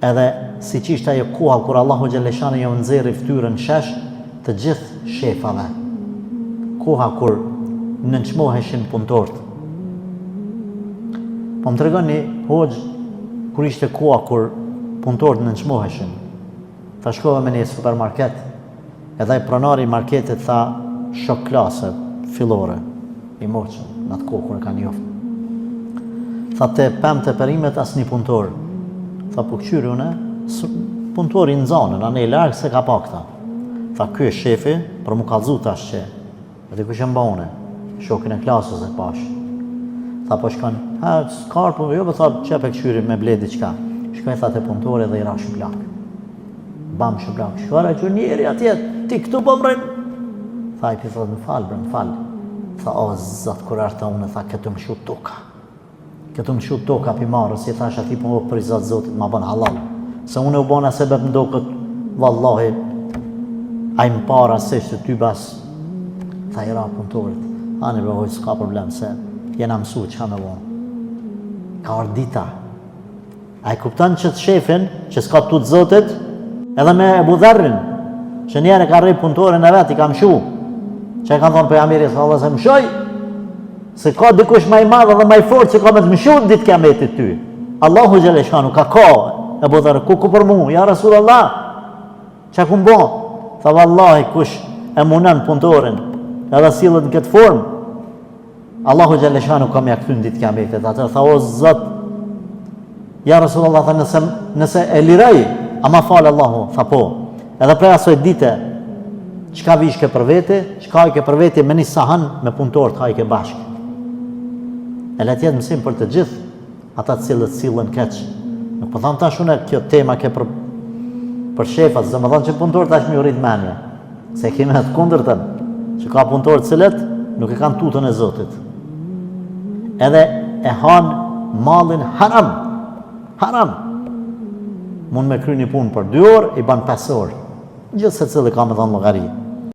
edhe si që ishte ajo koha kur Allahu Gjeleshani jo nxerri fytyrën shesh të gjithë shefave. Koha kur nënçmoheshin punëtorët. Po më tregon një hoxh kur ishte koha kur punëtorët nënçmoheshin. Tha shkova me një supermarket, edhe ai pronari i marketit tha shok klase fillore, i moqëm, në atë kohë kur e ka njoftë. Tha te pemte perimet asnjë punëtor. Tha po këqyri une, punëtori në zonën, anë e largë se ka pa këta. Tha ky është shefi, për mu kallzu tash që, e di kush e mba une, shokin e klasës e pash. Tha po shkon, s'kar, po jo, tha qep e këqyri me ble diçka. Shkoj tha te punëtori dhe i ra shuplak. Bam shuplak, shkara që njeri atje, ti këtu po mrejnë. Tha i pithot më falë, bre, më falë. Tha o zat, kur arta une, tha këtu më shu toka. Këtu më shu toka pi marës, si thash ati po për i zatë zotit ma bën halal. Se une u bona sebeb më do këtë, vallahi, a i më para se që ty bas, tha i ra punëtorit. Ani bre hoj, s'ka problem, se jena mësu që ka me vonë. Ka orë dita. A i kuptan që të shefin, që s'ka të të zotit, edhe me Ebu Dharrin, që njerë ka rrej punëtorin e vetë, i ka mëshu. Që e kanë thonë për Amiri, Allah se mëshoj, se ka dikush ma i madhe dhe ma i fort që ka me të mëshu në ditë kiametit ty. Allahu Gjeleshanu ka Ebu Dharr, ku për mu, ja Rasulallah, që ku mbo? Tha vallahi kush e munën punëtorin, edhe sillet në këtë formë, Allahu Gjeleshanu ka me ja këtu në ditë kiametit. Atër tha o zot, ja Rasulallah, tha nëse e lirej, ama falë Allahu, tha po. Edhe prej asoj dite, qka vishke për vete, qka i ke për vete me një sahan me punëtorët ka i ke bashkë. E le tjetë mësim për të gjithë, ata të cilët sillen keq. Nuk po thamë tash une kjo tema ke për shefat, zë më thamë që punëtorët tash mi u rritë menje. Se kemi atë kundërtën, që ka punëtorët cilët nuk e kanë tutën e Zotit. Edhe e hanë malin haram. Haram. Mund me kry një punë për 2 orë, i ban 5 orë. Gjithë se cilë ka me dhanë llogari.